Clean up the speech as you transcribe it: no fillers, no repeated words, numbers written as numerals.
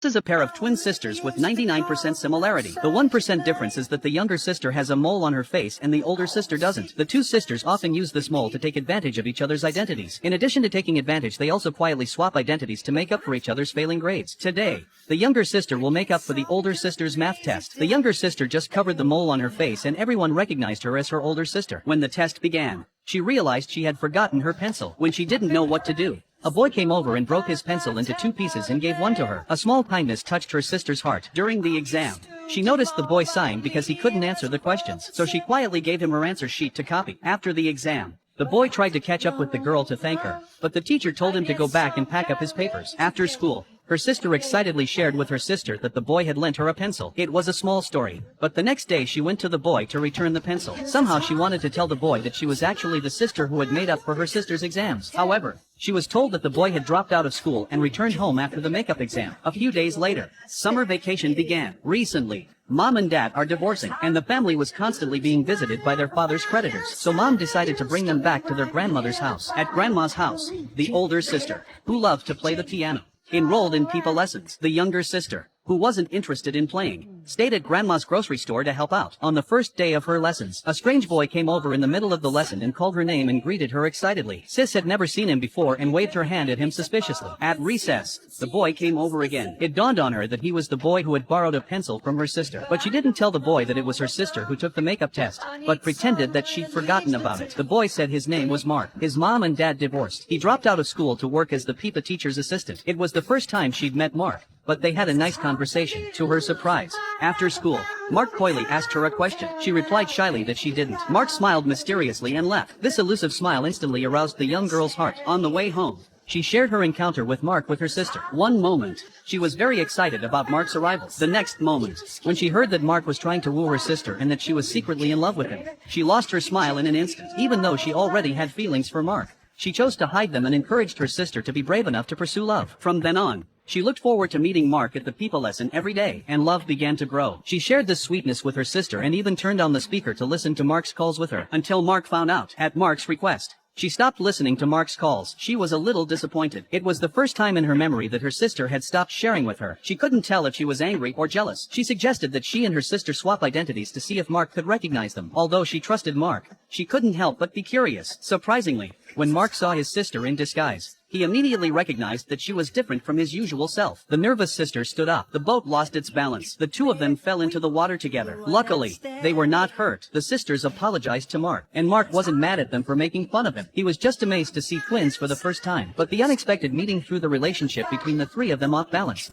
This is a pair of twin sisters with 99% similarity. The 1% difference is that the younger sister has a mole on her face and the older sister doesn't. The two sisters often use this mole to take advantage of each other's identities. In addition to taking advantage, they also quietly swap identities to make up for each other's failing grades. Today, the younger sister will make up for the older sister's math test. The younger sister just covered the mole on her face and everyone recognized her as her older sister. When the test began, she realized she had forgotten her pencil. When she didn't know what to do, a boy came over and broke his pencil into two pieces and gave one to her. A small kindness touched her sister's heart. During the exam, she noticed the boy sighing because he couldn't answer the questions, so she quietly gave him her answer sheet to copy. After the exam, the boy tried to catch up with the girl to thank her, but the teacher told him to go back and pack up his papers. After school, her sister excitedly shared with her sister that the boy had lent her a pencil. It was a small story, but the next day she went to the boy to return the pencil. Somehow she wanted to tell the boy that she was actually the sister who had made up for her sister's exams. However, she was told that the boy had dropped out of school and returned home after the makeup exam. A few days later, summer vacation began. Recently, Mom and Dad are divorcing, and the family was constantly being visited by their father's creditors. So Mom decided to bring them back to their grandmother's house. At Grandma's house, the older sister, who loved to play the piano, enrolled in pipa lessons. The younger sister, who wasn't interested in playing, stayed at Grandma's grocery store to help out. On the first day of her lessons, a strange boy came over in the middle of the lesson and called her name and greeted her excitedly. Sis had never seen him before and waved her hand at him suspiciously. At recess, the boy came over again. It dawned on her that he was the boy who had borrowed a pencil from her sister, but she didn't tell the boy that it was her sister who took the makeup test, but pretended that she'd forgotten about it. The boy said his name was Mark. His mom and dad divorced. He dropped out of school to work as the pipa teacher's assistant. It was the first time she'd met Mark, but they had a nice conversation. To her surprise, after school, Mark coyly asked her a question. She replied shyly that she didn't. Mark smiled mysteriously and left. This elusive smile instantly aroused the young girl's heart. On the way home, she shared her encounter with Mark with her sister. One moment, she was very excited about Mark's arrival. The next moment, when she heard that Mark was trying to woo her sister and that she was secretly in love with him, she lost her smile in an instant. Even though she already had feelings for Mark, she chose to hide them and encouraged her sister to be brave enough to pursue love. From then on, she looked forward to meeting Mark at the pipa lesson every day, and love began to grow. She shared this sweetness with her sister and even turned on the speaker to listen to Mark's calls with her, until Mark found out. At Mark's request, she stopped listening to Mark's calls. She was a little disappointed. It was the first time in her memory that her sister had stopped sharing with her. She couldn't tell if she was angry or jealous. She suggested that she and her sister swap identities to see if Mark could recognize them. Although she trusted Mark, she couldn't help but be curious. Surprisingly, when Mark saw his sister in disguise, he immediately recognized that she was different from his usual self. The nervous sister stood up. The boat lost its balance. The two of them fell into the water together. Luckily, they were not hurt. The sisters apologized to Mark, and Mark wasn't mad at them for making fun of him. He was just amazed to see twins for the first time. But the unexpected meeting threw the relationship between the three of them off balance.